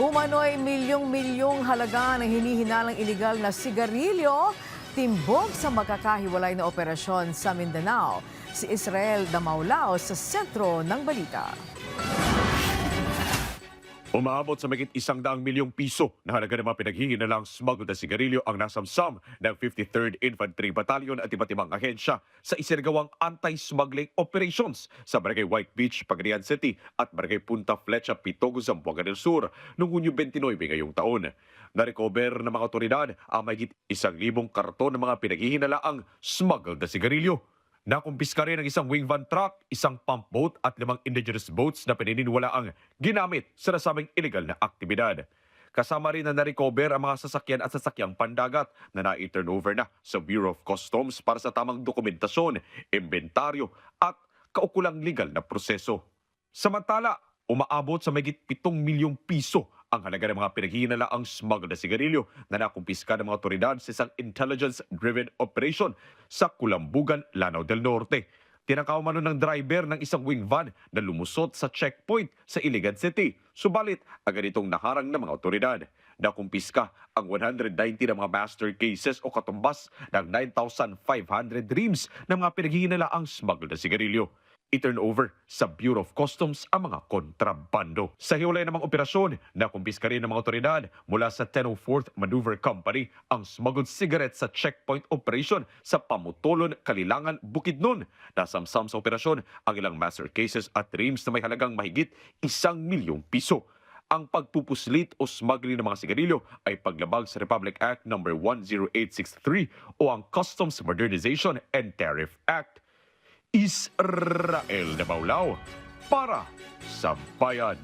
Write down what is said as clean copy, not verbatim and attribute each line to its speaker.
Speaker 1: Umano'y milyong-milyong halaga ng hinihinalang iligal na sigarilyo timbog sa magkakahiwalay na operasyon sa Mindanao. Si Israel Damaulao sa sentro ng balita.
Speaker 2: Umaabot sa mahigit 100 milyong piso na halaga ng mga pinaghihinalang smuggled na sigarilyo ang nasamsam ng 53rd Infantry Battalion at iba't ibang ahensya sa isinagawang anti-smuggling operations sa Barangay White Beach, Pagadian City at Barangay Punta Flecha, Pitogo, Zamboanga del Sur noong Hunyo 29 ngayong taon. Na-recover ng mga otoridad ang mahigit 1,000 karton ng mga pinaghihinalaang smuggled na sigarilyo. Nakumpiska rin ang isang wing van truck, isang pump boat at 5 indigenous boats na pininiwalaang ginamit sa nasabing illegal na aktibidad. Kasama rin na na-recover ang mga sasakyan at sasakyang pandagat na na-turnover na sa Bureau of Customs para sa tamang dokumentasyon, inventaryo at kaukulang legal na proseso. Samantala, umaabot sa mahigit 7 milyong piso ang halaga ng mga pinaghihinalaang smuggled na sigarilyo na nakumpiska ng mga otoridad sa isang intelligence-driven operation sa Kulambugan, Lanao del Norte. Tinakaw man ng driver ng isang wing van na lumusot sa checkpoint sa Iligan City. Subalit, agad itong naharang ng mga otoridad. Nakumpiska ang 190 na mga master cases o katumbas ng 9,500 reams ng mga pinaghihinalaang smuggled na sigarilyo. I-turn over sa Bureau of Customs ang mga kontrabando. Sa hiwalay namang operasyon, nakumpiska rin ng mga otoridad mula sa 1004th Maneuver Company ang smuggled cigarettes sa checkpoint operation sa Pamutolon, Kalilangan, Bukidnon. Nasamsam sa operasyon ang ilang master cases at reams na may halagang mahigit 1 milyong piso. Ang pagpupuslit o smuggling ng mga sigarilyo ay paglabag sa Republic Act No. 10863 o ang Customs Modernization and Tariff Act. Israel Damaulao para sa bayan.